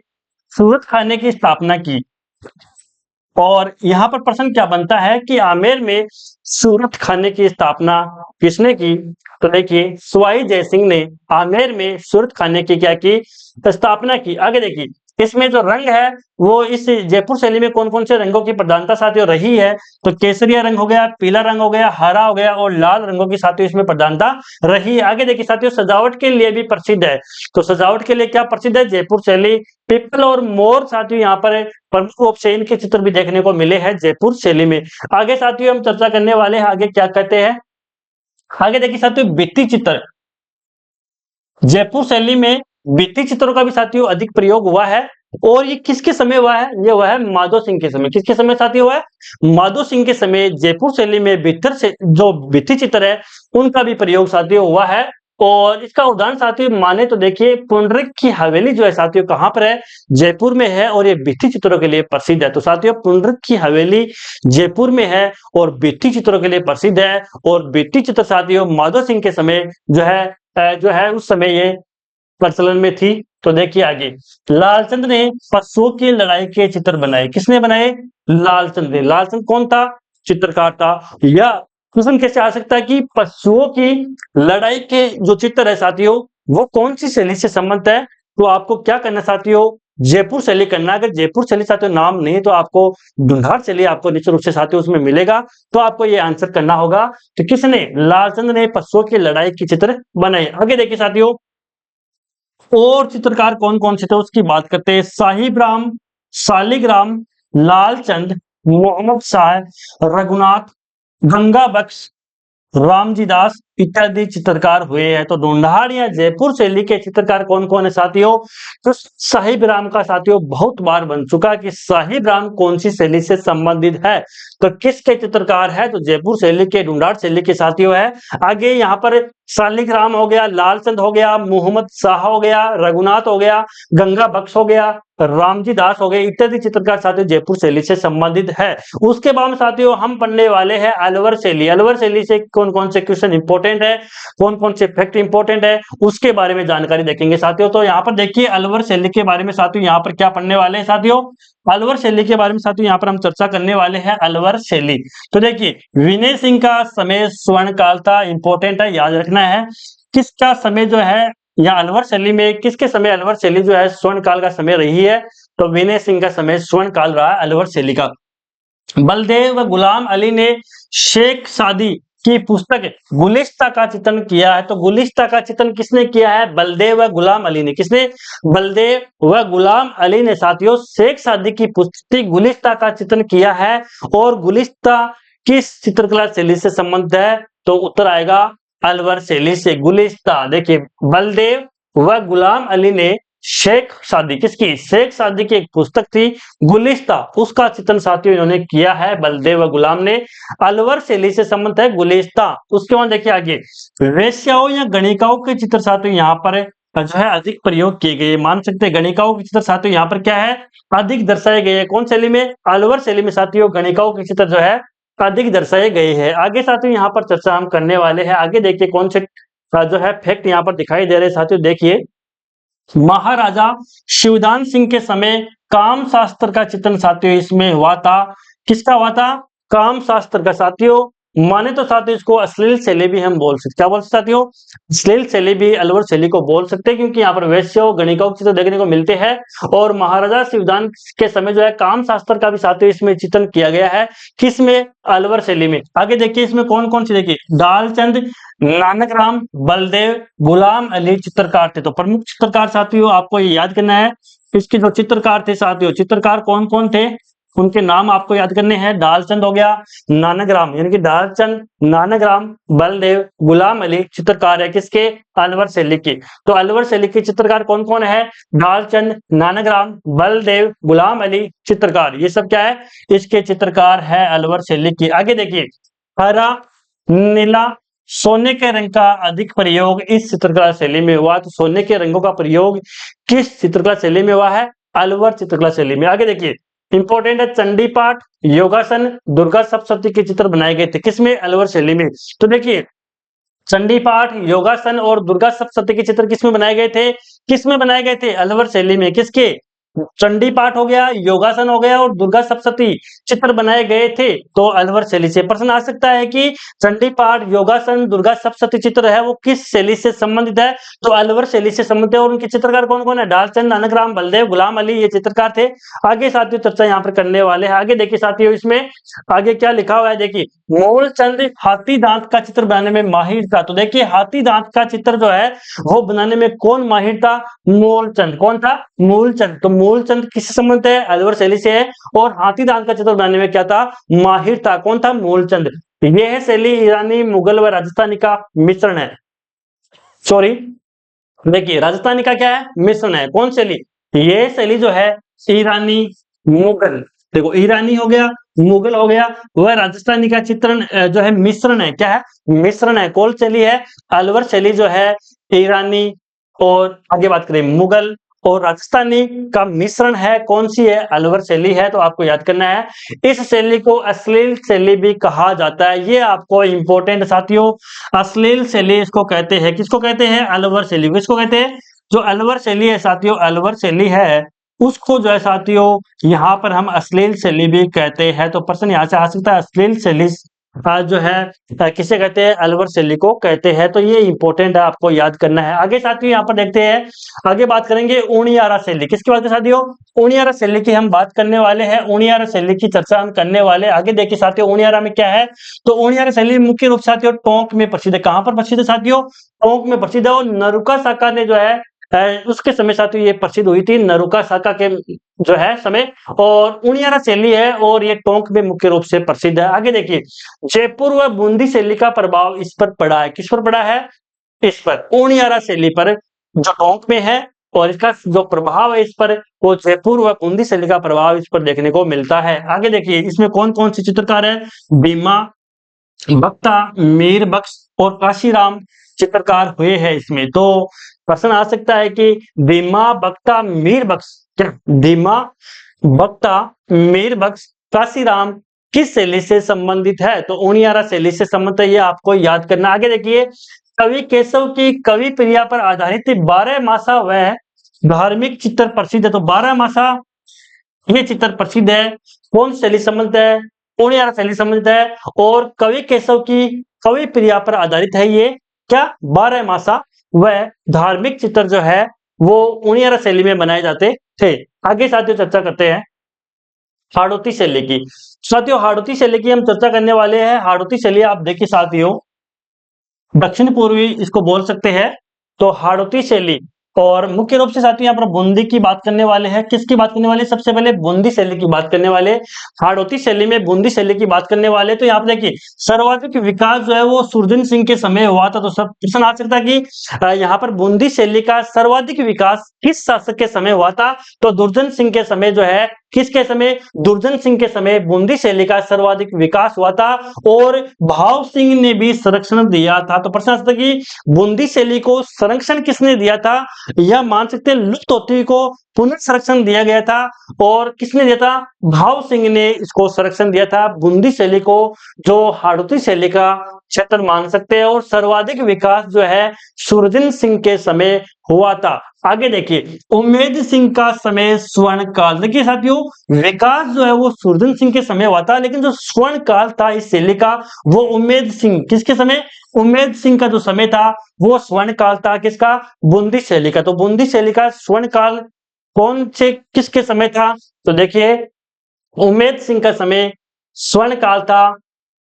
सूरत खाने की स्थापना की। और यहाँ पर प्रश्न क्या बनता है कि आमेर में सूरत खाने की स्थापना किसने की? तो देखिए सवाई जय सिंह ने आमेर में सूरत खाने की क्या की? स्थापना की। आगे देखिए इसमें जो रंग है वो इस जयपुर शैली में कौन कौन से रंगों की प्रधानता साथियों रही है, तो केसरिया रंग हो गया, पीला रंग हो गया, हरा हो गया और लाल रंगों की साथियों इसमें प्रधानता रही है। आगे देखिए साथियों, सजावट के लिए भी प्रसिद्ध है, तो सजावट के लिए क्या प्रसिद्ध है, जयपुर शैली। पीपल और मोर साथियों यहाँ पर प्रमुख रूप से इनके चित्र भी देखने को मिले हैं जयपुर शैली में। आगे साथियों हम चर्चा करने वाले हैं, आगे क्या कहते हैं, आगे देखिए साथियों भित्ति चित्र। जयपुर शैली में भित्ति चित्रों का भी साथियों अधिक प्रयोग हुआ है, और ये किसके समय हुआ है, ये हुआ है माधो सिंह के समय। किसके समय साथियों हुआ है, माधो सिंह के समय जयपुर शैली में भित्तर से जो भित्ति चित्र है उनका भी प्रयोग साथियों हुआ है। और इसका उदाहरण साथियों माने तो देखिए पुंडरीक की हवेली जो है साथियों कहां पर है, जयपुर में है, और ये भित्ति चित्रों के लिए प्रसिद्ध है। तो साथियों पुंडरीक की हवेली जयपुर में है और भित्ति चित्रों के लिए प्रसिद्ध है, और भित्ति चित्र साथियों माधो सिंह के समय जो है उस समय ये प्रचलन में थी। तो देखिए आगे, लालचंद ने पशुओं की लड़ाई के चित्र बनाए। किसने बनाए, लालचंद ने। लालचंद कौन था, चित्रकार था। या प्रश्न कैसे आ सकता है कि पशुओं की लड़ाई के जो चित्र है साथियों वो कौन सी शैली से संबंधित है, तो आपको क्या करना साथियों, जयपुर शैली करना। अगर जयपुर शैली साथियों नाम नहीं तो आपको ढूंढार शैली आपको निश्चित रूप से साथियों उसमें मिलेगा, तो आपको ये आंसर करना होगा। तो किसने, लालचंद ने पशुओं की लड़ाई के चित्र बनाए। आगे देखिए साथियों, और चित्रकार कौन कौन से थे उसकी बात करते हैं। साहिब राम, शालिग्राम, लालचंद, मोहम्मद शाह, रघुनाथ, गंगा बख्श, रामजी दास इत्यादि चित्रकार हुए हैं। तो ढूंढार या जयपुर शैली के चित्रकार कौन कौन है साथियों, तो साहिब राम का साथियों बहुत बार बन चुका कि साहिब राम कौन सी शैली से संबंधित है, तो किसके चित्रकार है, तो जयपुर शैली के ढूंढार शैली के साथियों है। आगे यहाँ पर शालिग्राम हो गया, लालचंद हो गया, मोहम्मद शाह हो गया, रघुनाथ हो गया, गंगा बख्श हो गया, रामजी दास हो गए इत्यादि चित्रकार साथियों जयपुर शैली से संबंधित है। उसके बाद साथियों हम पढ़ने वाले हैं अलवर शैली। अलवर शैली से कौन कौन से क्वेश्चन इंपॉर्टेंट है, कौन कौन से फैक्ट इंपॉर्टेंट है, उसके बारे में जानकारी देखेंगे साथियों। तो यहाँ पर देखिए अलवर शैली के बारे में साथियों यहाँ पर क्या पढ़ने वाले हैं साथियों, अलवर शैली के बारे में साथियों यहाँ पर हम चर्चा करने वाले हैं अलवर शैली। तो देखिए विनय सिंह का समय स्वर्ण काल था, इंपॉर्टेंट है, याद रखना है। किसका समय जो है या अलवर शैली में किसके समय अलवर शैली जो है स्वर्ण काल का समय रही है, तो विनय सिंह का समय स्वर्ण काल रहा है अलवर शैली का। बलदेव व गुलाम अली ने शेख सादी की पुस्तक गुलिस्ता का चित्रण किया है। तो गुलिस्ता का चित्रण किसने किया है, बलदेव व गुलाम अली ने। किसने, बलदेव व गुलाम अली ने साथियों शेख सादी की पुस्तक गुलिस्ता का चित्रण किया है। और गुलिस्ता किस चित्रकला शैली से संबंधित है, तो उत्तर आएगा अलवर शैली से। गुलिस्ता देखिए बलदेव व गुलाम अली ने शेख सादी, किसकी, शेख सादी की एक पुस्तक थी गुलिस्ता, उसका चित्रण साथियों इन्होंने किया है बलदेव व गुलाम ने। अलवर शैली से संबंध है गुलिस्ता। उसके बाद देखिए आगे, वेश्याओं या गणिकाओं के चित्र साथियों यहाँ पर जो है अधिक प्रयोग किए गए। मान सकते हैं गणिकाओं के चित्र साथियों यहाँ पर क्या है, अधिक दर्शाए गए हैं। कौन शैली में, अलवर शैली में साथियों गणिकाओं के चित्र जो है अधिक दर्शाए गए हैं। आगे साथियों यहाँ पर चर्चा हम करने वाले हैं। आगे देखिए कौन से जो है फैक्ट यहाँ पर दिखाई दे रहे हैं साथियों। देखिए महाराजा शिवदान सिंह के समय काम शास्त्र का चित्रण साथियों इसमें हुआ था। किसका हुआ था, काम शास्त्र का साथियों। माने तो साथियों इसको अश्लील शैली भी हम बोल सकते, क्या बोल सकते साथियों, अश्लील शैली भी अलवर शैली को बोल सकते हैं, क्योंकि यहाँ पर वैश्यों गणिकाओं के चित्र देखने को मिलते हैं। और महाराजा शिवदान के समय जो है काम शास्त्र का भी साथियों इसमें चित्रण किया गया है। किसमें, अलवर शैली में। आगे देखिए इसमें कौन कौन सी, देखिए दालचंद, नानक राम, बलदेव, गुलाम अली चित्रकार थे। तो प्रमुख चित्रकार साथियों आपको ये याद करना है, इसके जो चित्रकार थे साथियों, चित्रकार कौन कौन थे उनके नाम आपको याद करने हैं। दालचंद हो गया, नानक राम, यानी कि दालचंद, नानक राम, बलदेव, गुलाम अली चित्रकार है किसके, अलवर शैली के। तो अलवर शैली के चित्रकार कौन कौन है, दालचंद, नानक राम, बलदेव, गुलाम अली चित्रकार, ये सब क्या है, इसके चित्रकार है अलवर शैली की। आगे देखिए, हरा, नीला, सोने के रंग का अधिक प्रयोग इस चित्रकला शैली में हुआ। तो सोने के रंगों का प्रयोग किस चित्रकला शैली में हुआ है, अलवर चित्रकला शैली में। आगे देखिए इंपॉर्टेंट है, चंडी पाठ, योगासन, दुर्गा सप्तशती के चित्र बनाए गए थे किसमें, अलवर शैली में। तो देखिए चंडी पाठ, योगासन और दुर्गा सप्तशती के चित्र किसमें बनाए गए थे, किसमें बनाए गए थे, अलवर शैली में। किसके, चंडी पाठ हो गया, योगासन हो गया और दुर्गा सप्तशती चित्र बनाए गए थे। तो अलवर शैली से प्रश्न आ सकता है कि चंडी पाठ, योगासन, दुर्गा सप्तशती चित्र है वो किस शैली से संबंधित है? तो अलवर शैली से संबंधित है। और उनके चित्रकार कौन कौन है? डालचंद, अनग्राम, बलदेव, गुलाम अली, ये चित्रकार थे। आगे साथियों चर्चा यहाँ पर करने वाले हैं। आगे देखिए साथियों, इसमें आगे क्या लिखा हुआ है, देखिए मूलचंद हाथी दांत का चित्र बनाने में माहिर था। तो देखिए हाथी दांत का चित्र जो है वो बनाने में कौन माहिर था? मूलचंद। कौन था? मूलचंद। तो मूलचंद किससे संबंधित है? अलवर शैली से है। और हाथी दांत का चित्र बनाने में क्या था? माहिर था। कौन था? मूलचंद। यह है शैली ईरानी, मुगल व राजस्थानी का मिश्रण है। सॉरी, देखिए राजस्थानी का क्या है? मिश्रण है। कौन शैली? ये शैली जो है ईरानी, मुगल, देखो ईरानी हो गया, मुगल हो गया, वह राजस्थानी का चित्रण जो है मिश्रण है। क्या है? मिश्रण है। कौन शैली है? अलवर शैली जो है ईरानी और आगे बात करें मुगल और राजस्थानी का मिश्रण है। कौन सी है? अलवर शैली है। तो आपको याद करना है, इस शैली को अश्लील शैली भी कहा जाता है। ये आपको इंपॉर्टेंट साथियों, अश्लील शैली इसको कहते हैं। किसको कहते हैं? अलवर शैली। किसको कहते हैं? जो अलवर शैली है साथियों, अलवर शैली है उसको जो है साथियों यहाँ पर हम अश्लील शैली भी कहते हैं। तो प्रश्न यहाँ से आ सकता है, अश्लील शैली जो है किसे कहते हैं? अलवर शैली को कहते हैं। तो ये इंपॉर्टेंट है, आपको याद करना है। आगे साथियों यहाँ पर देखते हैं, आगे बात करेंगे उनियारा शैली। किसकी बात है साथियों? उनियारा शैली की हम बात करने वाले हैं। उनियारा शैली की चर्चा हम करने वाले हैं। आगे देखिए साथियों, उनियारा में क्या है? तो उनियारा शैली मुख्य रूप से साथियों टोंक में प्रसिद्ध है। कहां पर प्रसिद्ध है साथियों? टोंक में प्रसिद्ध है। और नरुका साका ने जो है उसके समय साथियों ये प्रसिद्ध हुई थी, नरुका साका के जो है समय। और उनियारा शैली है और ये टोंक में मुख्य रूप से प्रसिद्ध है। आगे देखिए, जयपुर व बूंदी शैली का प्रभाव इस पर पड़ा है। किस पर पड़ा है? इस पर, उनियारा शैली पर, जो टोंक में है। और इसका जो प्रभाव है इस पर, वो जयपुर व बूंदी शैली का प्रभाव इस पर देखने को मिलता है। आगे देखिए, इसमें कौन कौन से चित्रकार है? बीमा, बख्ता, मीर बख्श और काशीराम चित्रकार हुए हैं इसमें। तो प्रश्न आ सकता है कि बीमा, बख्ता, मीर बख्श, क्या बीमा, बख्ता, मीर बख्श, काशीराम किस शैली से संबंधित है? तो उनियारा शैली से संबंधित है, ये आपको याद करना। आगे देखिए, कवि केशव की कवि प्रिया पर आधारित 12 मासा व धार्मिक चित्र प्रसिद्ध है। तो 12 मासा ये चित्र प्रसिद्ध है। कौन शैली संबंधित है? उनियारा शैली संबंधित है। और कवि केशव की कवि प्रिया पर आधारित है ये क्या? 12 मासा व धार्मिक चित्र जो है वो उनियारा शैली में बनाए जाते थे। आगे साथियों चर्चा करते हैं हाड़ौती शैली की। साथियों हाड़ौती शैली की हम चर्चा करने वाले हैं। हाड़ौती शैली आप देखिए साथियों, दक्षिण पूर्वी इसको बोल सकते हैं। तो हाड़ौती शैली, और मुख्य रूप से साथियों यहाँ पर बूंदी की बात करने वाले हैं। किसकी बात करने वाले? सबसे पहले बूंदी शैली की बात करने वाले। हाड़ौती शैली में बूंदी शैली की बात करने वाले। तो यहाँ पर देखिए, सर्वाधिक विकास जो है वो सूरजन सिंह के समय हुआ था। तो सब प्रश्न आ सकता है कि यहाँ पर बूंदी शैली का सर्वाधिक विकास किस शासक के समय हुआ था? तो दुर्जन सिंह के समय जो है, किसके समय? दुर्जन सिंह के समय बूंदी शैली का सर्वाधिक विकास हुआ था। और भाव सिंह ने भी संरक्षण दिया था। तो प्रश्न आ सकता है कि बूंदी शैली को संरक्षण किसने दिया था? यह मान सकते हैं लुप्त होती हुई को पुनर्संरक्षण दिया गया था। और किसने दिया था? भाव सिंह ने इसको संरक्षण दिया था बूंदी शैली को, जो हाड़ौती शैली का क्षेत्र मान सकते हैं। और सर्वाधिक विकास जो है सूरजन सिंह के समय हुआ था। आगे देखिए, उम्मेद सिंह का समय स्वर्ण काल। देखिए साथियों, विकास जो है वो सूरजन सिंह के समय हुआ था, लेकिन जो स्वर्ण काल था इस शैली का वो उम्मेद सिंह, किसके समय? उम्मेद सिंह का जो समय था वो स्वर्ण काल था। किसका? बूंदी शैली का। तो बूंदी शैली का स्वर्ण काल कौन से किसके समय था? तो देखिए, उम्मेद सिंह का समय स्वर्ण काल था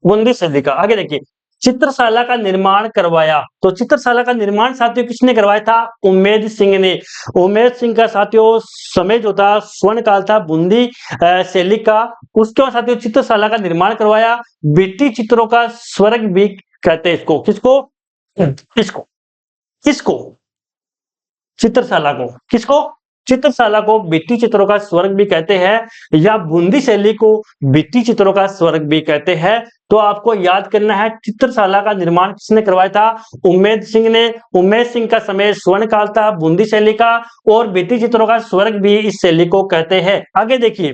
बूंदी शैली का। आगे देखिए, चित्रशाला का निर्माण करवाया। तो चित्रशाला का निर्माण साथियों किसने करवाया था? उम्मेद सिंह ने। उम्मेद सिंह का साथियों समय जो था स्वर्ण काल था बूंदी शैली का। उसके बाद साथियों चित्रशाला का निर्माण करवाया। भित्ति चित्रों का स्वर्ग भी कहते हैं इसको। किसको? किसको? किसको? चित्रशाला को। किसको? चित्रशाला को भित्ति चित्रों का स्वर्ग भी कहते हैं, या बूंदी शैली को भित्ति चित्रों का स्वर्ग भी कहते हैं। तो आपको याद करना है, चित्रशाला का निर्माण किसने करवाया था? उम्मेद सिंह ने। उम्मेद सिंह का समय स्वर्ण काल था बूंदी शैली का। और भित्ति चित्रों का स्वर्ग भी इस शैली को कहते हैं। आगे देखिए,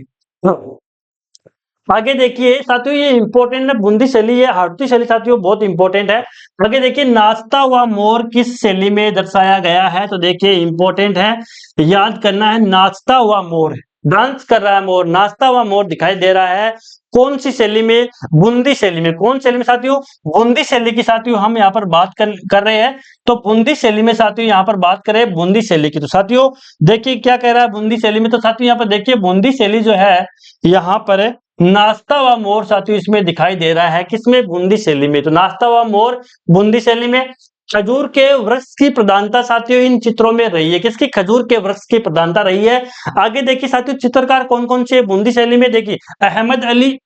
आगे देखिए साथियों, ये इंपॉर्टेंट है, बूंदी शैली, ये हाड़ौती शैली साथियों बहुत इंपॉर्टेंट है। आगे देखिए, नाचता हुआ मोर किस शैली में दर्शाया गया है? तो देखिए इंपॉर्टेंट है, याद करना है, नाचता हुआ मोर, डांस कर रहा है मोर, नाचता हुआ मोर दिखाई दे रहा है, कौन सी शैली में? बूंदी शैली में। कौन शैली में साथियों? बूंदी शैली की साथियों हम यहाँ पर बात कर रहे हैं। तो बूंदी शैली में साथियों यहाँ पर बात करें बूंदी शैली की, तो साथियों देखिए क्या कह रहा है बूंदी शैली में। तो साथियों यहाँ पर देखिए बूंदी शैली जो है यहाँ पर नाचता हुआ मोर साथियों इसमें दिखाई दे रहा है, किसमें? बूंदी शैली में। तो नाचता हुआ मोर बूंदी शैली में। खजूर के वृक्ष की प्रधानता साथियों इन चित्रों में रही है, किसकी? खजूर के वृक्ष की प्रधानता रही है। आगे देखिए साथियों, चित्रकार कौन कौन से बूंदी शैली में? देखिए अहमद अली,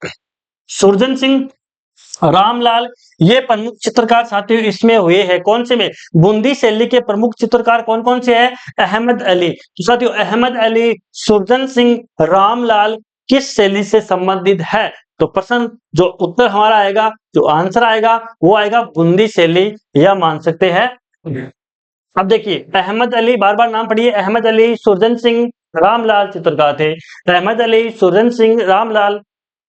सुरजन सिंह, रामलाल, ये प्रमुख चित्रकार साथियों इसमें हुए हैं। कौन से में? बूंदी शैली के प्रमुख चित्रकार कौन कौन से हैं? अहमद अली। तो साथियों अहमद अली, सुरजन सिंह, रामलाल किस शैली से संबंधित है? तो प्रश्न जो उत्तर हमारा आएगा, जो आंसर आएगा वो आएगा बूंदी शैली, यह मान सकते हैं। अब देखिए अहमद अली, बार बार नाम पढ़िए, अहमद अली, सुरजन सिंह, रामलाल चित्रकार थे। अहमद अली, सुरजन सिंह, रामलाल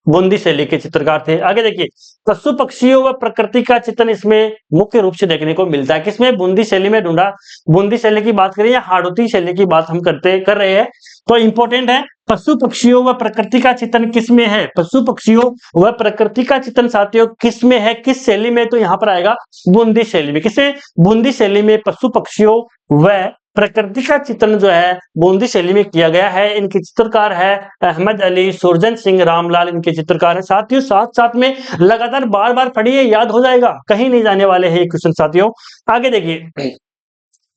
बूंदी शैली के चित्रकार थे। आगे देखिए, पशु पक्षियों व प्रकृति का चित्रण इसमें मुख्य रूप से देखने को मिलता है, किसमें? बूंदी शैली में ढूंढा। बूंदी शैली की बात करें या हाड़ौती शैली की बात हम कर रहे हैं, तो इंपॉर्टेंट है, पशु पक्षियों व प्रकृति का चित्रण किसमें है? पशु पक्षियों व प्रकृति का चित्रण साथियों किसमें है, किस शैली में? तो यहाँ पर आएगा बूंदी शैली में। किसे? बूंदी शैली में पशु पक्षियों व प्रकृति का चित्रण जो है बूंदी शैली में किया गया है। इनके चित्रकार है अहमद अली, सुरजन सिंह, रामलाल इनके चित्रकार है। साथियों साथ साथ में लगातार बार बार पढ़िए, याद हो जाएगा, कहीं नहीं जाने वाले हैं ये क्वेश्चन साथियों। आगे देखिए,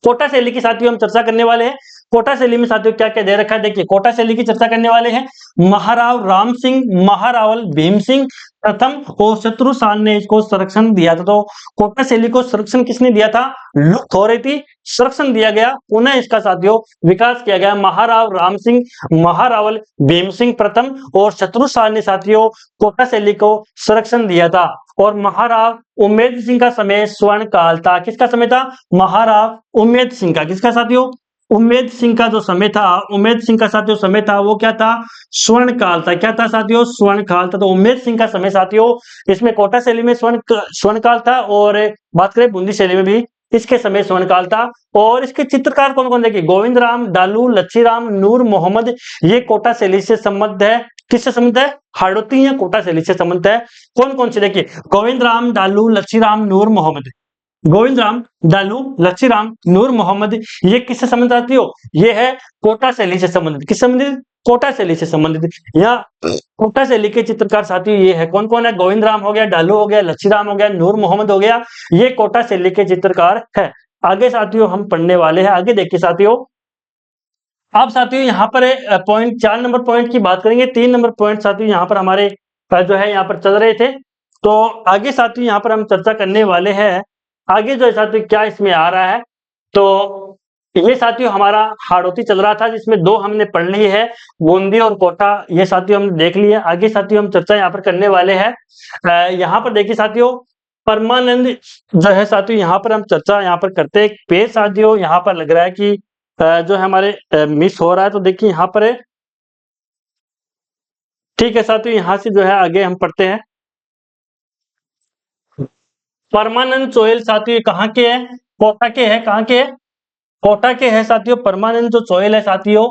कोटा शैली की साथियों हम चर्चा करने वाले हैं। कोटा शैली में साथियों क्या क्या दे रखा है? देखिए कोटा शैली की चर्चा करने वाले हैं। महाराव राम सिंह, महारावल भीम सिंह प्रथम और शत्रुसान ने इसको संरक्षण दिया था। तो कोटा शैली को संरक्षण किसने दिया था? लुप्त हो रही थी, संरक्षण दिया गया, पुनः इसका साथियों विकास किया गया। महाराव राम सिंह, महारावल भीम सिंह प्रथम और शत्रुसान ने साथियों कोटा शैली को संरक्षण दिया था। और महाराव उम्मेद सिंह का समय स्वर्ण काल था। किसका समय था? महाराव उम्मेद सिंह का। किसका साथियों? उम्मेद सिंह का जो समय था, उम्मेद सिंह का साथियों समय था वो क्या था? स्वर्ण काल था। क्या था साथियों? स्वर्ण काल था। तो उम्मेद सिंह का समय साथियों इसमें कोटा शैली में स्वर्ण काल था, और बात करें बूंदी शैली में भी इसके समय स्वर्ण काल था। और इसके चित्रकार कौन कौन? देखिए गोविंद राम, डालू, लच्छीराम, नूर मोहम्मद, ये कोटा शैली से संबद्ध है। किससे संबंध है? हाड़ौती या कोटा शैली से संबंध है। कौन कौन से? देखिए गोविंद राम, डालू, लच्छीराम, नूर मोहम्मद। गोविंद राम, डालू, लच्छीराम, नूर मोहम्मद, ये किससे संबंधित आती हो? ये है कोटा शैली से संबंधित। किस संबंधित? कोटा शैली से संबंधित। यहाँ कोटा शैली के चित्रकार साथियों ये है, कौन कौन है? गोविंद राम हो गया, डालू हो गया, लच्छीराम हो गया, नूर मोहम्मद हो गया, ये कोटा शैली के चित्रकार है। आगे साथियों हम पढ़ने वाले हैं। आगे देखिए साथियों, अब साथियों यहाँ पर पॉइंट 4 नंबर पॉइंट की बात करेंगे। 3 नंबर पॉइंट साथियों यहाँ पर हमारे जो है यहाँ पर चल रहे थे। तो आगे साथियों यहाँ पर हम चर्चा करने वाले हैं। आगे जो है साथियों क्या इसमें आ रहा है, तो ये साथियों हमारा हाड़ौती चल रहा था, जिसमें 2 हमने पढ़ ली है, बूंदी और कोटा, ये साथियों हमने देख लिया। आगे साथियों हम चर्चा यहाँ पर करने वाले हैं। यहाँ पर देखिए साथियों, परमानंद जो है साथियों यहाँ पर हम चर्चा यहाँ पर करते हैं। पेज साथियों यहाँ पर लग रहा है कि जो है हमारे मिस हो रहा है, तो देखिए यहाँ पर है। ठीक है साथियों, यहाँ से जो है आगे हम पढ़ते हैं। परमानंद चोयल साथियों कहाँ के हैं? कोटा के हैं। कहाँ के हैं? कोटा के हैं साथियों। परमानंद जो चोयल है साथियों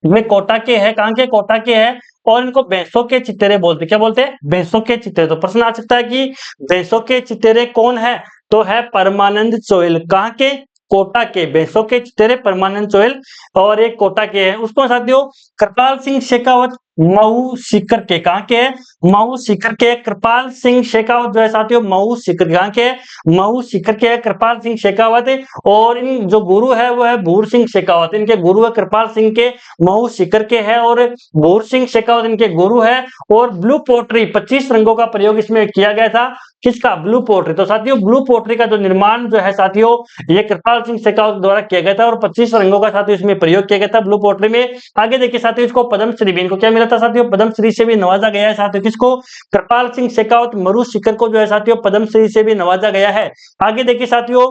वे कोटा के हैं। कहाँ के? कोटा के हैं। और इनको भैंसों के चितेरे बोलते। क्या बोलते हैं? भैंसों के चितेरे। तो प्रश्न आ सकता है कि भैंसों के चितेरे कौन है? तो है परमानंद चोयल। कहाँ के? कोटा के। भैंसों के चितेरे परमानंद चोयल और एक कोटा के है। उसको साथियों कृपाल सिंह शेखावत मऊ सीकर के। कहाँ के है? मऊ सीकर के। कृपाल सिंह शेखावत जो है साथियों मऊ सीकर। कहाँ के? मऊ सीकर के कृपाल सिंह शेखावत। और इन जो गुरु है वो है भूर सिंह शेखावत। इनके गुरु है कृपाल सिंह के, मऊ सीकर के है, और भूर सिंह शेखावत इनके गुरु है। और ब्लू पोट्री 25 रंगों का प्रयोग इसमें किया गया था। किसका? Blue pottery. तो साथियों ब्लू पोट्री का जो निर्माण जो है साथियों ये कृपाल सिंह शेखावत द्वारा किया गया था, और 25 रंगों का साथियों इसमें प्रयोग किया गया था ब्लू पोट्री में। आगे देखिए साथियों, इसको पद्मश्री भी, इनको क्या मिला था साथियों? पद्मश्री से भी नवाजा गया है साथियों। किसको? कृपाल सिंह शेखावत मरु शिखर को जो है साथियों पद्मश्री से भी नवाजा गया है। आगे देखिए साथियों,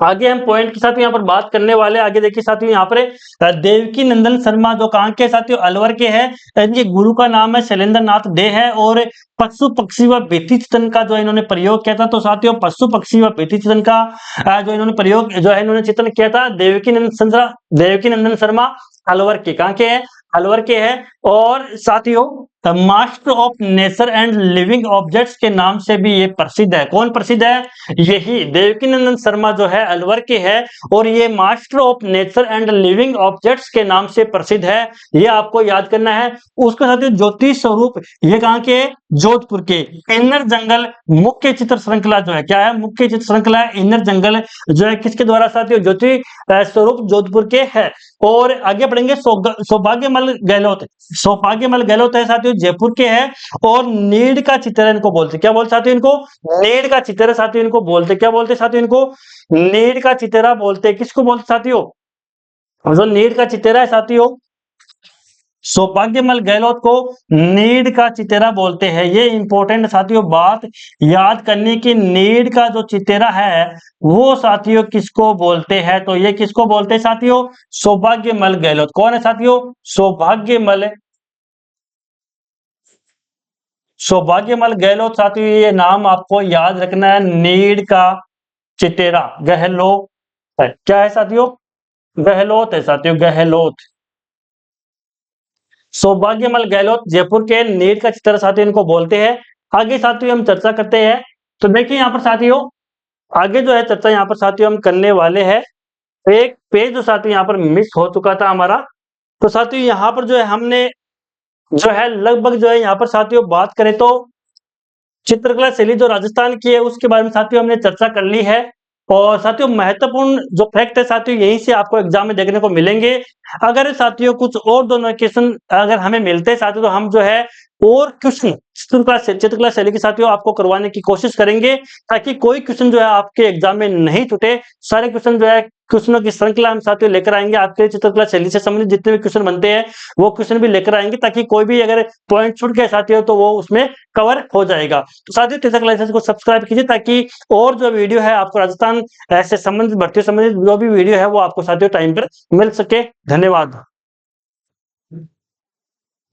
आगे हम पॉइंट के साथ यहाँ पर बात करने वाले, आगे देखिए साथियों यहाँ पर देवकी नंदन शर्मा जो कहाँ के साथियों अलवर के हैं। इनके गुरु का नाम है शैलेंद्र नाथ डे है और पशु पक्षी व भित्ति चित्रण का जो इन्होंने प्रयोग किया था। तो साथियों पशु पक्षी व भित्ति चित्रण का जो इन्होंने प्रयोग जो है इन्होंने चित्रण किया था। देवकी नंदन शर्मा अलवर के कहाँ के हैं, अलवर के हैं। और साथियों master of nature and living objects के नाम से भी ये प्रसिद्ध है। कौन प्रसिद्ध है, यही देवकीनंदन शर्मा जो है अलवर के है और ये master of nature and living objects के नाम से प्रसिद्ध है। ये आपको याद करना है। उसके साथ ही ज्योति स्वरूप ये कहाँ के, जोधपुर के। इनर जंगल मुख्य चित्र श्रृंखला जो है क्या है, मुख्य चित्र श्रृंखला इनर जंगल जो है किसके द्वारा साथियों, ज्योति स्वरूप जोधपुर के है। और आगे बढ़ेंगे सौभाग्यमल गहलोत है साथियों जयपुर के हैं। और नीड का चित्र इनको बोलते, क्या बोलते साथियों इनको, नीड का चित्र साथियों इनको बोलते, क्या बोलते साथियों इनको, नीड का चित्रा बोलते। किसको बोलते साथियों, जो नीड का चित्रा है साथियों सौभाग्यमल गहलोत को नीड का चितेरा बोलते हैं। ये इंपॉर्टेंट साथियों बात याद करने की, नीड का जो चितेरा है वो साथियों किसको बोलते हैं, तो ये किसको बोलते हैं साथियों, सौभाग्यमल गहलोत। कौन है साथियों, सौभाग्यमल गहलोत साथियों। ये नाम आपको याद रखना है, नीड का चितेरा गहलोत है। क्या है साथियों, गहलोत है साथियों, गहलोत। सौभाग्यमल गहलोत जयपुर के नीड का चित्र साथियों इनको बोलते हैं। आगे साथियों हम चर्चा करते हैं। तो देखिए यहाँ पर साथियों आगे जो है चर्चा यहाँ पर साथियों हम करने वाले हैं। एक पेज जो साथियों यहाँ पर मिस हो चुका था हमारा, तो साथियों यहाँ पर जो है हमने जो है लगभग जो है यहाँ पर साथियों बात करें तो चित्रकला शैली जो राजस्थान की है उसके बारे में साथियों हमने चर्चा कर ली है। और साथियों महत्वपूर्ण जो फैक्ट है साथियों यहीं से आपको एग्जाम में देखने को मिलेंगे। अगर साथियों कुछ और दोनों क्वेश्चन अगर हमें मिलते हैं साथियों तो हम जो है और क्वेश्चन चित्रकला शैली के साथियों आपको करवाने की कोशिश करेंगे, ताकि कोई क्वेश्चन जो है आपके एग्जाम में नहीं छूटे। सारे क्वेश्चन जो है क्वेश्चनों की श्रृंखला हम साथियों लेकर आएंगे, आपके चित्रकला शैली से संबंधित जितने भी क्वेश्चन बनते हैं वो क्वेश्चन भी लेकर आएंगे, ताकि कोई भी अगर पॉइंट छूट गया साथियों तो वो उसमें कवर हो जाएगा। तो साथियों चित्रकला लाइसेंस को सब्सक्राइब कीजिए, ताकि और जो वीडियो है आपको राजस्थान ऐसे संबंधित भर्ती संबंधित जो भी वीडियो है वो आपको साथियों टाइम पर मिल सके। धन्यवाद।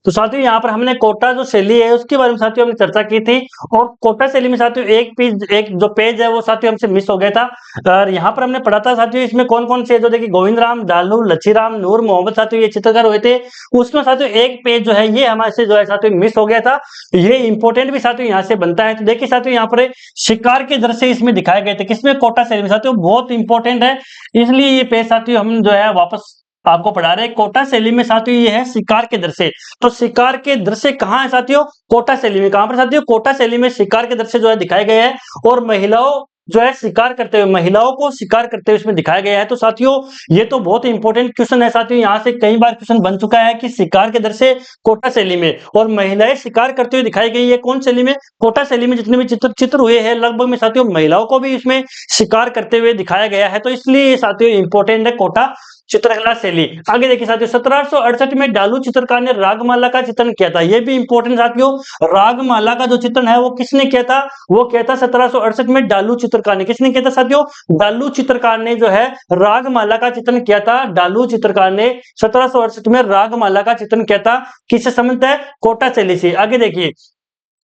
तो साथियों यहाँ पर हमने कोटा जो शैली है उसके बारे में साथियों हमने चर्चा की थी। और कोटा शैली में साथियों एक जो पेज है वो साथियों हमसे मिस हो गया था। और यहाँ पर हमने पढ़ा था साथियों इसमें कौन कौन से जो देखिए गोविंद राम, डालू, लच्छीराम, नूर मोहम्मद साथियों ये चित्रकार हुए थे। उसमें साथियों एक पेज जो है ये हमारे से जो है साथियों मिस हो गया था। ये इंपॉर्टेंट भी साथियों यहाँ से बनता है। तो देखिए साथियों यहाँ पर शिकार के दृश्य इसमें दिखाए गए थे, किसमें, कोटा शैली में साथियों, बहुत इंपॉर्टेंट है। इसलिए ये पेज साथियों हम जो है वापस आपको पढ़ा रहे हैं। कोटा शैली में साथियों ये है शिकार के दृश्य। तो शिकार के दृश्य कहाँ है साथियों, कोटा शैली में। कहां पर साथियों, कोटा शैली में शिकार के दृश्य जो है दिखाए गए हैं। और महिलाओं जो है शिकार करते हुए, महिलाओं को शिकार करते हुए इसमें दिखाया गया है। तो साथियों ये तो बहुत इंपॉर्टेंट क्वेश्चन है साथियों, यहाँ से कई बार क्वेश्चन बन चुका है कि शिकार के दृश्य कोटा शैली में और महिलाएं शिकार करते हुए दिखाई गई है। कौन शैली में, कोटा शैली में। जितने भी चित्र हुए हैं लगभग में साथियों महिलाओं को भी इसमें शिकार करते हुए दिखाया गया है। तो इसलिए साथियों इंपॉर्टेंट है कोटा चित्रकला शैली। आगे देखिए साथियों 1768 में डालू चित्रकार ने रागमाला का चित्रण किया था। यह भी इंपॉर्टेंट साथियों, रागमाला का जो चित्रण है वो किसने किया था, वो किया था 1768 में डालू चित्रकार ने। किसने किया था साथियों, डालू चित्रकार ने जो है रागमाला का चित्रण किया था। डालू चित्रकार ने 1768 में रागमाला का चित्रण किया था। किससे संबंधित है, कोटा शैली से। आगे देखिए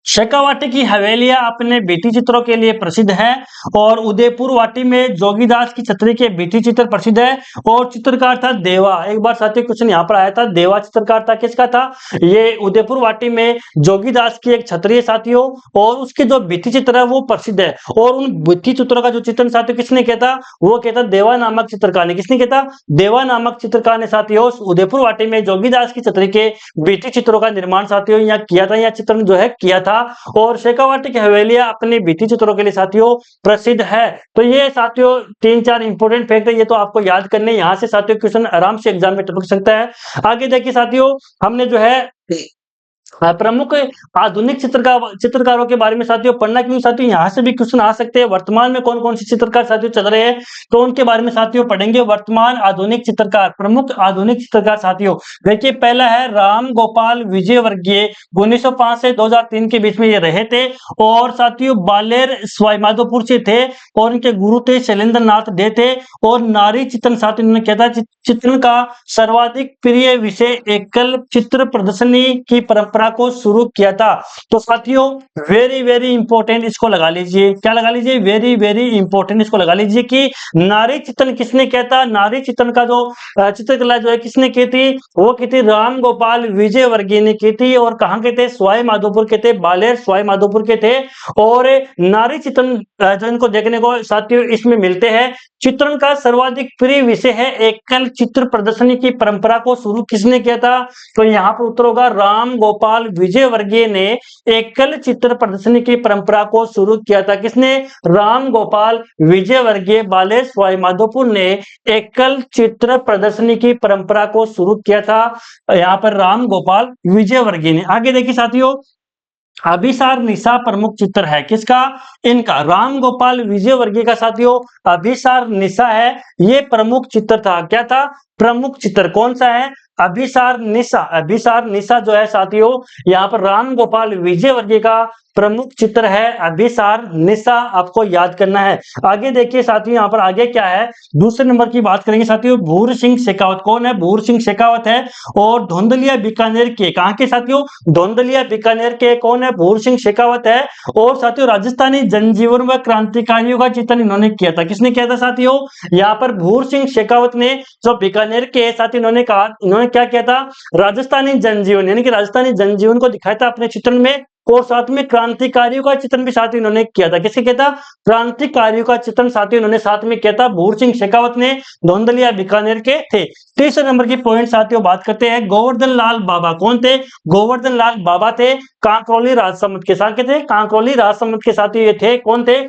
शेखावाटी की हवेलियां अपने भित्ति चित्रों के लिए प्रसिद्ध है। और उदयपुर वाटी में जोगीदास की छतरी के भित्ति चित्र प्रसिद्ध है। और चित्रकार था देवा। एक बार साथियों क्वेश्चन यहाँ पर आया था, देवा चित्रकार था, किसका था, ये उदयपुर वाटी में जोगीदास की एक छतरी है साथियों। और उसके जो भित्ति चित्र है वो प्रसिद्ध है। और उन भित्ति चित्रों का जो चित्रण साथियों किसने किया था, वो किया था देवा नामक चित्रकार ने। किसने किया था, देवा नामक चित्रकार ने साथियों उदयपुर वाटी में जोगीदास की छतरी के भित्ति चित्रों का निर्माण साथियों यहाँ किया था, या चित्रण जो है किया था। और शेखावाटी की हवेलियां अपने भित्ति चित्रों के लिए साथियों प्रसिद्ध है। तो ये साथियों 3-4 इंपॉर्टेंट फैक्ट है, ये तो आपको याद करने। यहां से साथियों क्वेश्चन आराम से एग्जाम में टपक सकता है। आगे देखिए साथियों हमने जो है प्रमुख आधुनिक चित्रकारों के बारे में साथियों पढ़ना, क्योंकि साथियों यहाँ से भी क्वेश्चन आ सकते हैं। वर्तमान में कौन कौन से चित्रकार साथियों चल रहे हैं, तो उनके बारे में साथियों पढ़ेंगे। वर्तमान आधुनिक चित्रकार, प्रमुख आधुनिक चित्रकार साथियों देखिए, पहला है राम गोपाल विजयवर्गीय, 1905 से 2003 के बीच में ये रहे थे, और साथियों बालेर सवाई माधोपुर से थे, और इनके गुरु थे शैलेंद्र नाथ डे थे। और नारी चित्रण साथियों ने क्या था, चित्रण का सर्वाधिक प्रिय विषय एकल चित्र प्रदर्शनी की परंपरा को शुरू किया था। तो साथियों वेरी वेरी इंपॉर्टेंट, इसको लगा लीजिए, क्या लगा लीजिए, वेरी वेरी इंपॉर्टेंट, इसको लगा लीजिए कि नारी चित्रण किसने किया था। नारी चित्रण का जो चित्रकला जो है किसने की थी, वो की थी राम गोपाल विजयवर्गीय ने की थी। और कहाँ के थे, सवाई माधोपुर के थे, बालेर सवाई माधोपुर के थे। और नारी चित्रण जो इनको देखने को साथियों इसमें मिलते हैं। चित्रण का सर्वाधिक प्रिय विषय है एकल चित्र प्रदर्शनी की परंपरा को शुरू किसने किया था, तो यहाँ पर उत्तर होगा राम गोपाल विजयवर्गीय ने एकल चित्र प्रदर्शनी की परंपरा को शुरू किया था। किसने, राम गोपाल विजयवर्गीय, बालेर सवाई माधोपुर ने एकल चित्र प्रदर्शनी की परंपरा को शुरू किया था, यहाँ पर राम गोपाल विजयवर्गीय ने। आगे देखिए साथियों, अभिसार निशा प्रमुख चित्र है किसका, इनका राम गोपाल विजयवर्गीय का साथियों अभिसार निशा है, ये प्रमुख चित्र था। क्या था, प्रमुख चित्र कौन सा है, अभिसार निशा। अभिसार निशा जो है साथियों यहाँ पर राम गोपाल विजयवर्गीय का प्रमुख चित्र है, अभिसार निशा, आपको याद करना है। आगे देखिए साथियों, यहाँ पर आगे क्या है, दूसरे नंबर की बात करेंगे साथियों, भूर सिंह शेखावत। कौन है, भूर सिंह शेखावत है, और धुंधलिया बीकानेर के, कहाँ के साथियों, धुंधलिया बीकानेर के कौन है, भूर सिंह शेखावत है। और साथियों राजस्थानी जनजीवन व क्रांतिकारियों का चित्रण इन्होंने किया था। किसने किया था साथियों, यहाँ पर भूर सिंह शेखावत ने, जो बीकानेर के साथी, इन्होंने कहा, इन्होंने क्या किया था, राजस्थानी जनजीवन यानी कि राजस्थानी जनजीवन को दिखाया था अपने चित्रण में। और साथ में क्रांतिकारियों का चित्रण भी साथ इन्होंने किया था। किसने किया था, क्रांतिकारियों का चित्रण साथियों इन्होंने साथ में किया था, भूर सिंह शेखावत ने, धुंधलिया बीकानेर के थे। तीसरे नंबर की पॉइंट साथियों बात करते हैं, गोवर्धन लाल बाबा कौन थे, गोवर्धन लाल बाबा थे कांकरोली राजसमंद के, साथ थे कांकरोली राजसमंद के साथी ये थे, कौन थे,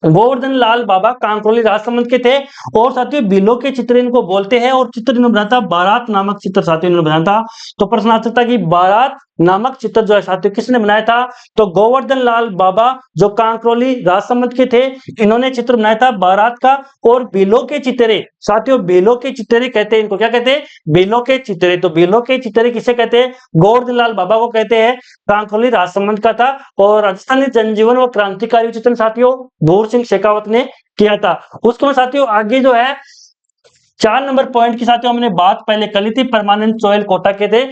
गोवर्धन लाल बाबा कांकरोली राजसमंद के थे। और साथियों बिलो के चित्र इनको बोलते हैं, और चित्र इन्होंने बनाया था बारात नामक चित्र साथियों इन्होंने बनाया था। तो प्रश्न आ सकता है कि बारात नामक चित्र जो है साथियों किसने बनाया था, तो गोवर्धन लाल बाबा जो कांकरोली राजसमंद के थे, इन्होंने चित्र बनाया था बारात का। और बिलो के चित्रे साथियों, बिलो के चित्रे कहते हैं इनको, क्या कहते हैं, बिलो के चित्रे। तो बिलो के चित्रे किसे कहते हैं, गोवर्धन लाल बाबा को कहते हैं, कांकरोली राजसमंद का था। और राजस्थानी जनजीवन व क्रांतिकारी चित्रण साथियों भूर सिंह शेखावत ने किया था। उसके बाद साथियों आगे जो है 4 नंबर पॉइंट की साथियों हमने बात पहले कर ली थी, परमानंद चोयल कोटा के थे,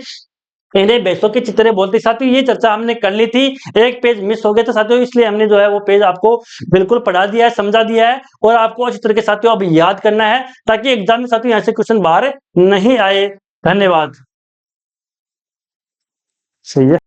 इन्हें बेसों के चित्रे बोलते। साथियों ये चर्चा हमने कर ली थी, एक पेज मिस हो गया था साथियों, इसलिए हमने जो है वो पेज आपको बिल्कुल पढ़ा दिया है, समझा दिया है, और आपको अच्छी तरह के साथियों अब याद करना है, ताकि एग्जाम में साथियों यहाँ से क्वेश्चन बाहर नहीं आए। धन्यवाद। सही है।